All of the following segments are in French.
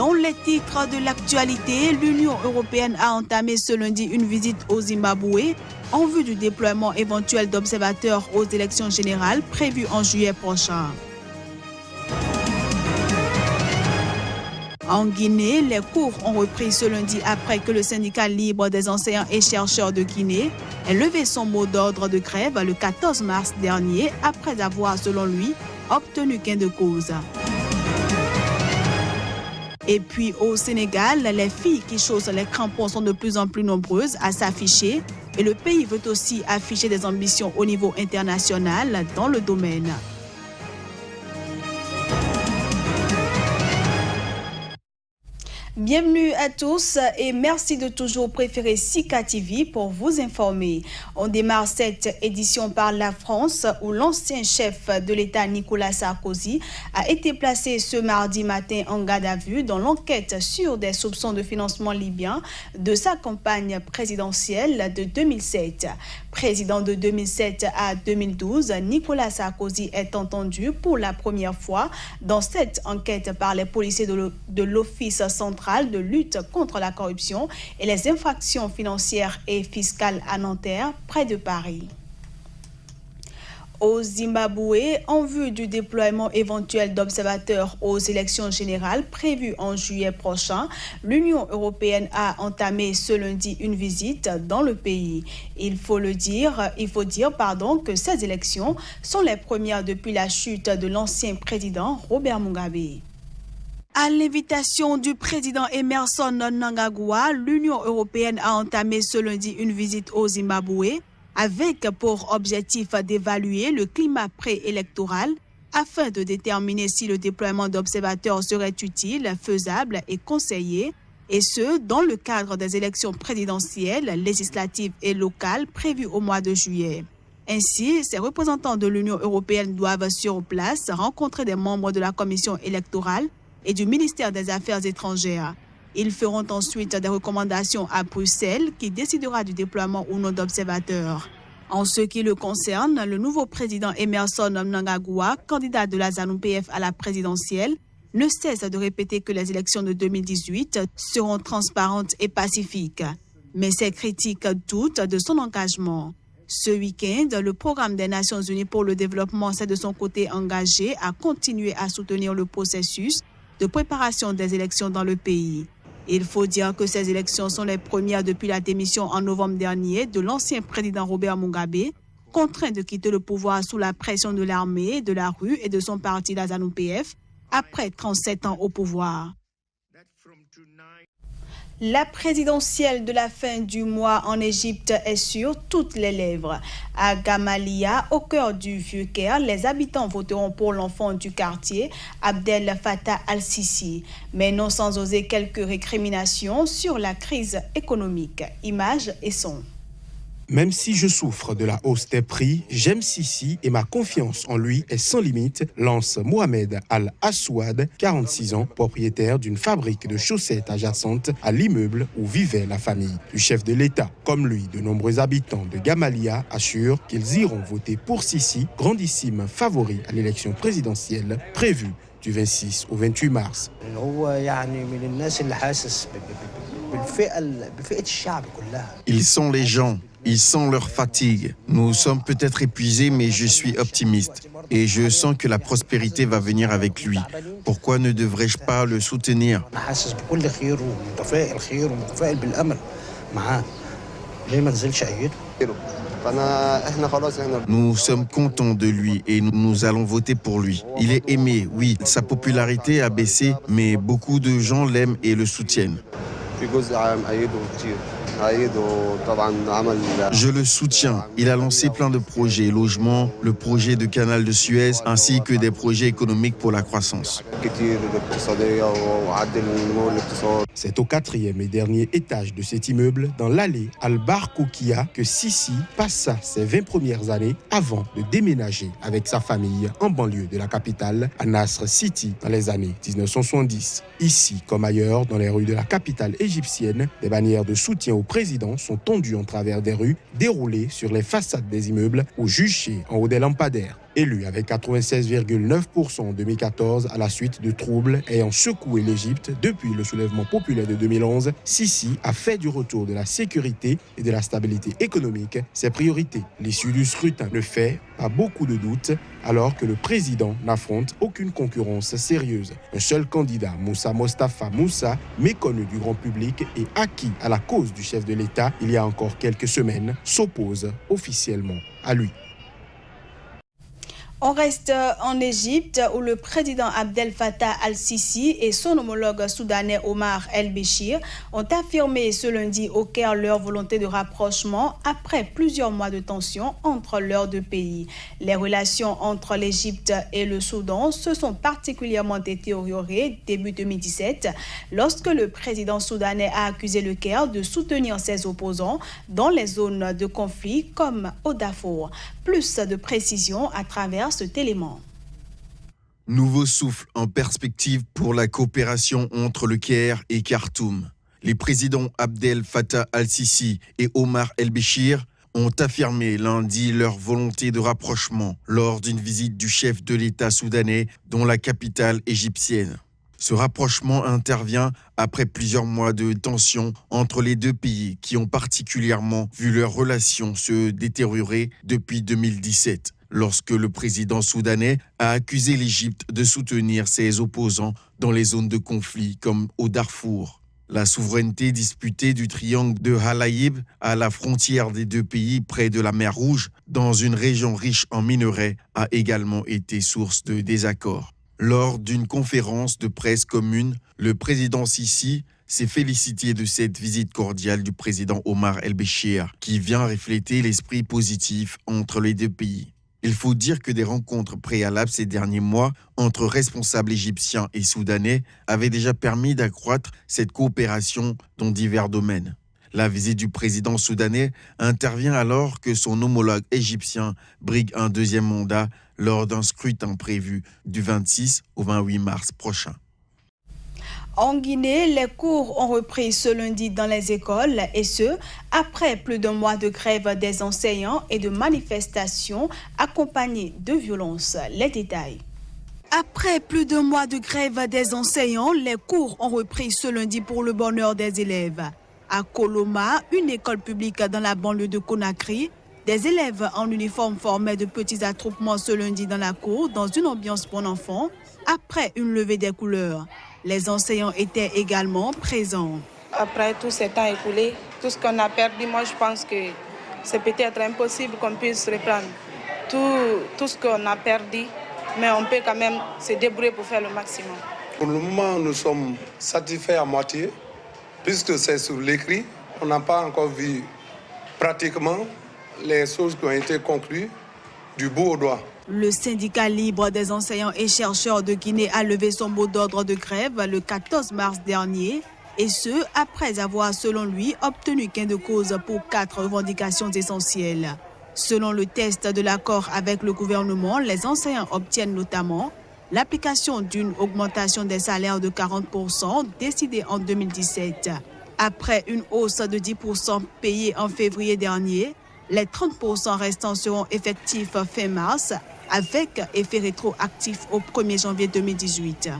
Dans les titres de l'actualité, l'Union européenne a entamé ce lundi une visite au Zimbabwe en vue du déploiement éventuel d'observateurs aux élections générales prévues en juillet prochain. En Guinée, les cours ont repris ce lundi après que le syndicat libre des enseignants et chercheurs de Guinée ait levé son mot d'ordre de grève le 14 mars dernier après avoir, selon lui, obtenu gain de cause. Et puis au Sénégal, les filles qui chaussent les crampons sont de plus en plus nombreuses à s'afficher et le pays veut aussi afficher des ambitions au niveau international dans le domaine. Bienvenue à tous et merci de toujours préférer Sika TV pour vous informer. On démarre cette édition par la France où l'ancien chef de l'État Nicolas Sarkozy a été placé ce mardi matin en garde à vue dans l'enquête sur des soupçons de financement libyen de sa campagne présidentielle de 2007. Président de 2007 à 2012, Nicolas Sarkozy est entendu pour la première fois dans cette enquête par les policiers de l'Office central de lutte contre la corruption et les infractions financières et fiscales à Nanterre, près de Paris. Au Zimbabwe, en vue du déploiement éventuel d'observateurs aux élections générales prévues en juillet prochain, l'Union européenne a entamé ce lundi une visite dans le pays. Il faut dire que ces élections sont les premières depuis la chute de l'ancien président Robert Mugabe. À l'invitation du président Emmerson Mnangagwa, l'Union européenne a entamé ce lundi une visite au Zimbabwe avec pour objectif d'évaluer le climat préélectoral afin de déterminer si le déploiement d'observateurs serait utile, faisable et conseillé, et ce, dans le cadre des élections présidentielles, législatives et locales prévues au mois de juillet. Ainsi, ces représentants de l'Union européenne doivent sur place rencontrer des membres de la commission électorale et du ministère des Affaires étrangères. Ils feront ensuite des recommandations à Bruxelles qui décidera du déploiement ou non d'observateurs. En ce qui le concerne, le nouveau président Emmerson Mnangagwa, candidat de la ZANU-PF à la présidentielle, ne cesse de répéter que les élections de 2018 seront transparentes et pacifiques. Mais ses critiques doutent de son engagement. Ce week-end, le programme des Nations Unies pour le développement s'est de son côté engagé à continuer à soutenir le processus de préparation des élections dans le pays. Il faut dire que ces élections sont les premières depuis la démission en novembre dernier de l'ancien président Robert Mugabe, contraint de quitter le pouvoir sous la pression de l'armée, de la rue et de son parti, la ZANU-PF, après 37 ans au pouvoir. La présidentielle de la fin du mois en Égypte est sur toutes les lèvres. À Gamaliya, au cœur du Vieux-Caire, les habitants voteront pour l'enfant du quartier, Abdel Fattah al-Sisi, mais non sans oser quelques récriminations sur la crise économique. Images et sons. Même si je souffre de la hausse des prix, j'aime Sisi et ma confiance en lui est sans limite, lance Mohamed Al-Aswad, 46 ans, propriétaire d'une fabrique de chaussettes adjacente à l'immeuble où vivait la famille. Le chef de l'État, comme lui, de nombreux habitants de Gamaliya assurent qu'ils iront voter pour Sisi, grandissime favori à l'élection présidentielle prévue du 26 au 28 mars. Ils sont les gens. Ils sentent leur fatigue. Nous sommes peut-être épuisés, mais je suis optimiste. Et je sens que la prospérité va venir avec lui. Pourquoi ne devrais-je pas le soutenir ? Nous sommes contents de lui et nous allons voter pour lui. Il est aimé, oui. Sa popularité a baissé, mais beaucoup de gens l'aiment et le soutiennent. Je le soutiens. Il a lancé plein de projets, logement, le projet de canal de Suez, ainsi que des projets économiques pour la croissance. C'est au 4e et dernier étage de cet immeuble, dans l'allée Al-Barkoukia, que Sisi passa ses 20 premières années avant de déménager avec sa famille en banlieue de la capitale, à Nasr City, dans les années 1970. Ici, comme ailleurs, dans les rues de la capitale égyptienne, des bannières de soutien au président sont tendues en travers des rues, déroulées sur les façades des immeubles ou juchées en haut des lampadaires. Élu avec 96,9% en 2014 à la suite de troubles ayant secoué l'Égypte depuis le soulèvement populaire de 2011, Sisi a fait du retour de la sécurité et de la stabilité économique ses priorités. L'issue du scrutin ne fait pas beaucoup de doutes alors que le président n'affronte aucune concurrence sérieuse. Un seul candidat, Moussa Mostafa Moussa, méconnu du grand public et acquis à la cause du chef de l'État il y a encore quelques semaines, s'oppose officiellement à lui. On reste en Égypte où le président Abdel Fattah al-Sisi et son homologue soudanais Omar el-Béchir ont affirmé ce lundi au Caire leur volonté de rapprochement après plusieurs mois de tension entre leurs deux pays. Les relations entre l'Égypte et le Soudan se sont particulièrement détériorées début 2017 lorsque le président soudanais a accusé le Caire de soutenir ses opposants dans les zones de conflit comme au Darfour. Plus de précisions à travers cet élément. Nouveau souffle en perspective pour la coopération entre le Caire et Khartoum. Les présidents Abdel Fattah al-Sisi et Omar el-Béchir ont affirmé lundi leur volonté de rapprochement lors d'une visite du chef de l'État soudanais dans la capitale égyptienne. Ce rapprochement intervient après plusieurs mois de tensions entre les deux pays qui ont particulièrement vu leurs relations se détériorer depuis 2017, lorsque le président soudanais a accusé l'Égypte de soutenir ses opposants dans les zones de conflit comme au Darfour. La souveraineté disputée du triangle de Halaïb à la frontière des deux pays près de la mer Rouge, dans une région riche en minerais, a également été source de désaccords. Lors d'une conférence de presse commune, le président Sisi s'est félicité de cette visite cordiale du président Omar el-Béchir, qui vient refléter l'esprit positif entre les deux pays. Il faut dire que des rencontres préalables ces derniers mois entre responsables égyptiens et soudanais avaient déjà permis d'accroître cette coopération dans divers domaines. La visite du président soudanais intervient alors que son homologue égyptien brigue un deuxième mandat lors d'un scrutin prévu du 26 au 28 mars prochain. En Guinée, les cours ont repris ce lundi dans les écoles et ce, après plus d'un mois de grève des enseignants et de manifestations accompagnées de violences. Les détails. Après plus d'un mois de grève des enseignants, les cours ont repris ce lundi pour le bonheur des élèves. À Koloma, une école publique dans la banlieue de Conakry, des élèves en uniforme formaient de petits attroupements ce lundi dans la cour dans une ambiance pour enfants après une levée des couleurs. Les enseignants étaient également présents. Après tout ce temps écoulé, tout ce qu'on a perdu, moi je pense que c'est peut-être impossible qu'on puisse reprendre tout ce qu'on a perdu, mais on peut quand même se débrouiller pour faire le maximum. Pour le moment, nous sommes satisfaits à moitié, puisque c'est sur l'écrit. On n'a pas encore vu pratiquement les choses qui ont été conclues du bout au doigt. Le syndicat libre des enseignants et chercheurs de Guinée a levé son mot d'ordre de grève le 14 mars dernier, et ce, après avoir, selon lui, obtenu gain de cause pour 4 revendications essentielles. Selon le test de l'accord avec le gouvernement, les enseignants obtiennent notamment l'application d'une augmentation des salaires de 40% décidée en 2017. Après une hausse de 10% payée en février dernier, les 30% restants seront effectifs fin mars, avec effet rétroactif au 1er janvier 2018.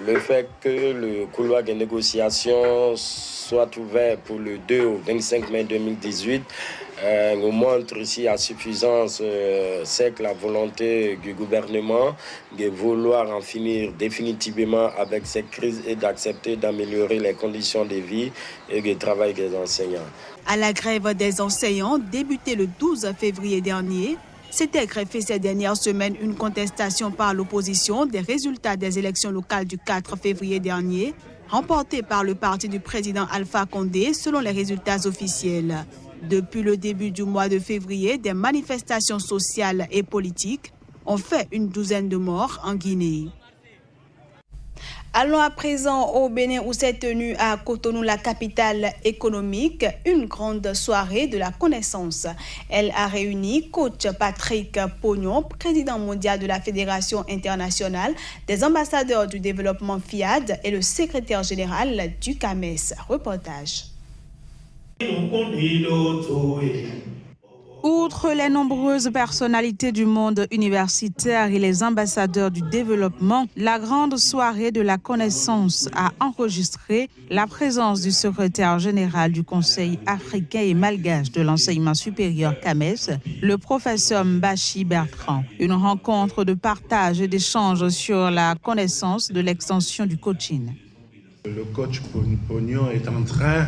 Le fait que le couloir de négociation soit ouvert pour le 2 au 25 mai 2018 nous montre ici à suffisance c'est que la volonté du gouvernement de vouloir en finir définitivement avec cette crise et d'accepter d'améliorer les conditions de vie et de travail des enseignants. À la grève des enseignants, débutée le 12 février dernier, s'était greffée ces dernières semaines une contestation par l'opposition des résultats des élections locales du 4 février dernier, remportées par le parti du président Alpha Condé selon les résultats officiels. Depuis le début du mois de février, des manifestations sociales et politiques ont fait une douzaine de morts en Guinée. Allons à présent au Bénin où s'est tenue à Cotonou, la capitale économique, une grande soirée de la connaissance. Elle a réuni coach Patrick Pognon, président mondial de la Fédération internationale des ambassadeurs du développement FIAD et le secrétaire général du CAMES. Reportage. Outre Entre les nombreuses personnalités du monde universitaire et les ambassadeurs du développement, la grande soirée de la connaissance a enregistré la présence du secrétaire général du Conseil africain et malgache de l'enseignement supérieur CAMES, le professeur Mbashi Bertrand. Une rencontre de partage et d'échange sur la connaissance de l'extension du coaching. Le coach Pognon est en train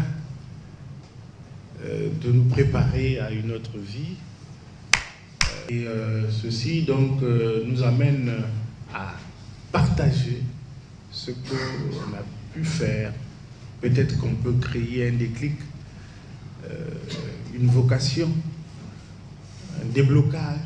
de nous préparer à une autre vie. Et ceci donc nous amène à partager ce qu'on a pu faire. Peut-être qu'on peut créer un déclic, une vocation, un déblocage.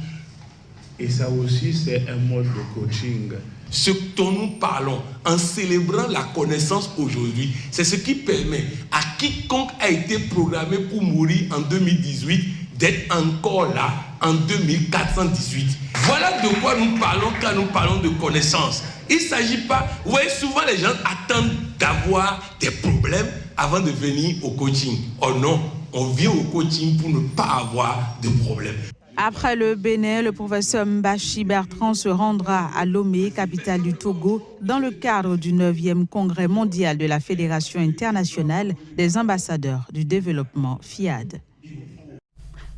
Et ça aussi, c'est un mode de coaching. Ce dont nous parlons en célébrant la connaissance aujourd'hui, c'est ce qui permet à quiconque a été programmé pour mourir en 2018 d'être encore là en 2418. Voilà de quoi nous parlons quand nous parlons de connaissance. Il ne s'agit pas... Vous voyez, souvent les gens attendent d'avoir des problèmes avant de venir au coaching. Oh non, on vient au coaching pour ne pas avoir de problèmes. Après le Bénin, le professeur Mbashi Bertrand se rendra à Lomé, capitale du Togo, dans le cadre du 9e congrès mondial de la Fédération internationale des ambassadeurs du développement FIAD.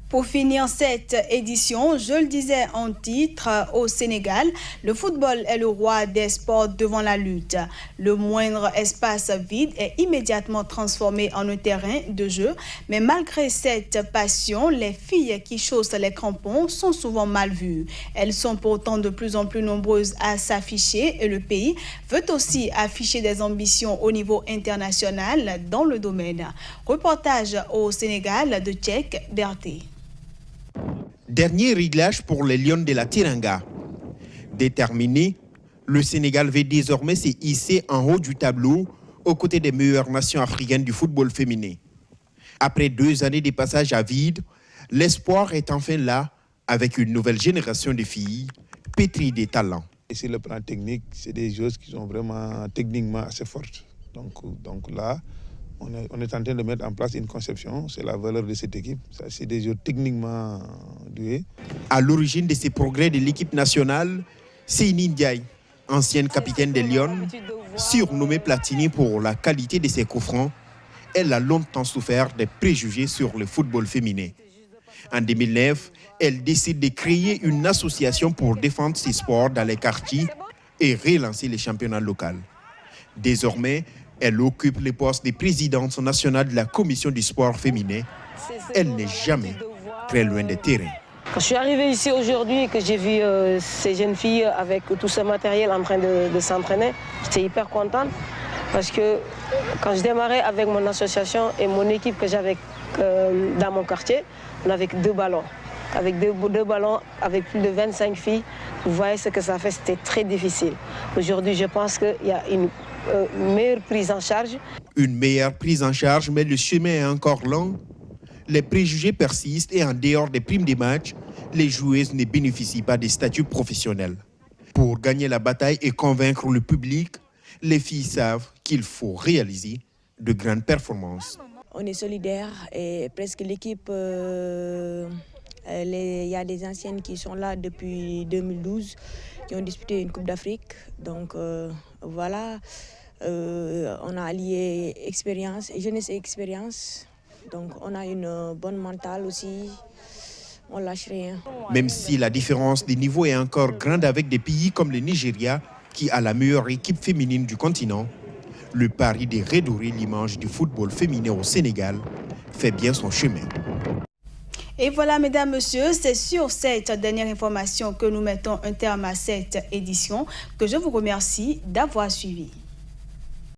Pour finir cette édition, je le disais en titre, au Sénégal, le football est le roi des sports devant la lutte. Le moindre espace vide est immédiatement transformé en un terrain de jeu. Mais malgré cette passion, les filles qui chaussent les crampons sont souvent mal vues. Elles sont pourtant de plus en plus nombreuses à s'afficher et le pays veut aussi afficher des ambitions au niveau international dans le domaine. Reportage au Sénégal de Tchèque Berthe. Dernier réglage pour les Lions de la Teranga. Déterminé, le Sénégal veut désormais se hisser en haut du tableau aux côtés des meilleures nations africaines du football féminin. Après 2 années de passage à vide, l'espoir est enfin là avec une nouvelle génération de filles pétries de talents. Et sur le plan technique, c'est des choses qui sont vraiment techniquement assez fortes. Donc là, on est en train de mettre en place une conception, c'est la valeur de cette équipe. C'est des joueurs techniquement doués. À l'origine de ces progrès de l'équipe nationale, Seyni Ndiaye, ancienne capitaine des Lions, surnommée Platini pour la qualité de ses coups francs, elle a longtemps souffert des préjugés sur le football féminin. En 2009, elle décide de créer une association pour défendre ces sports dans les quartiers et relancer les championnats locaux. Désormais, elle occupe le poste de présidente nationale de la commission du sport féminin. Elle n'est jamais très loin des terrains. Quand je suis arrivée ici aujourd'hui et que j'ai vu ces jeunes filles avec tout ce matériel en train de s'entraîner, j'étais hyper contente parce que quand je démarrais avec mon association et mon équipe que j'avais dans mon quartier, on avait 2 ballons. Avec deux ballons, avec plus de 25 filles, vous voyez ce que ça fait, c'était très difficile. Aujourd'hui, je pense qu'il y a une meilleure prise en charge. Une meilleure prise en charge, mais le chemin est encore long. Les préjugés persistent et en dehors des primes des matchs, les joueuses ne bénéficient pas des statuts professionnels. Pour gagner la bataille et convaincre le public, les filles savent qu'il faut réaliser de grandes performances. On est solidaires et presque l'équipe, il y a des anciennes qui sont là depuis 2012, qui ont disputé une Coupe d'Afrique. Donc voilà, on a allié expérience, jeunesse et expérience. Donc on a une bonne mentale aussi, on lâche rien. Même si la différence des niveaux est encore grande avec des pays comme le Nigeria, qui a la meilleure équipe féminine du continent, le pari de redorer l'image du football féminin au Sénégal fait bien son chemin. Et voilà, mesdames, messieurs, c'est sur cette dernière information que nous mettons un terme à cette édition, que je vous remercie d'avoir suivi.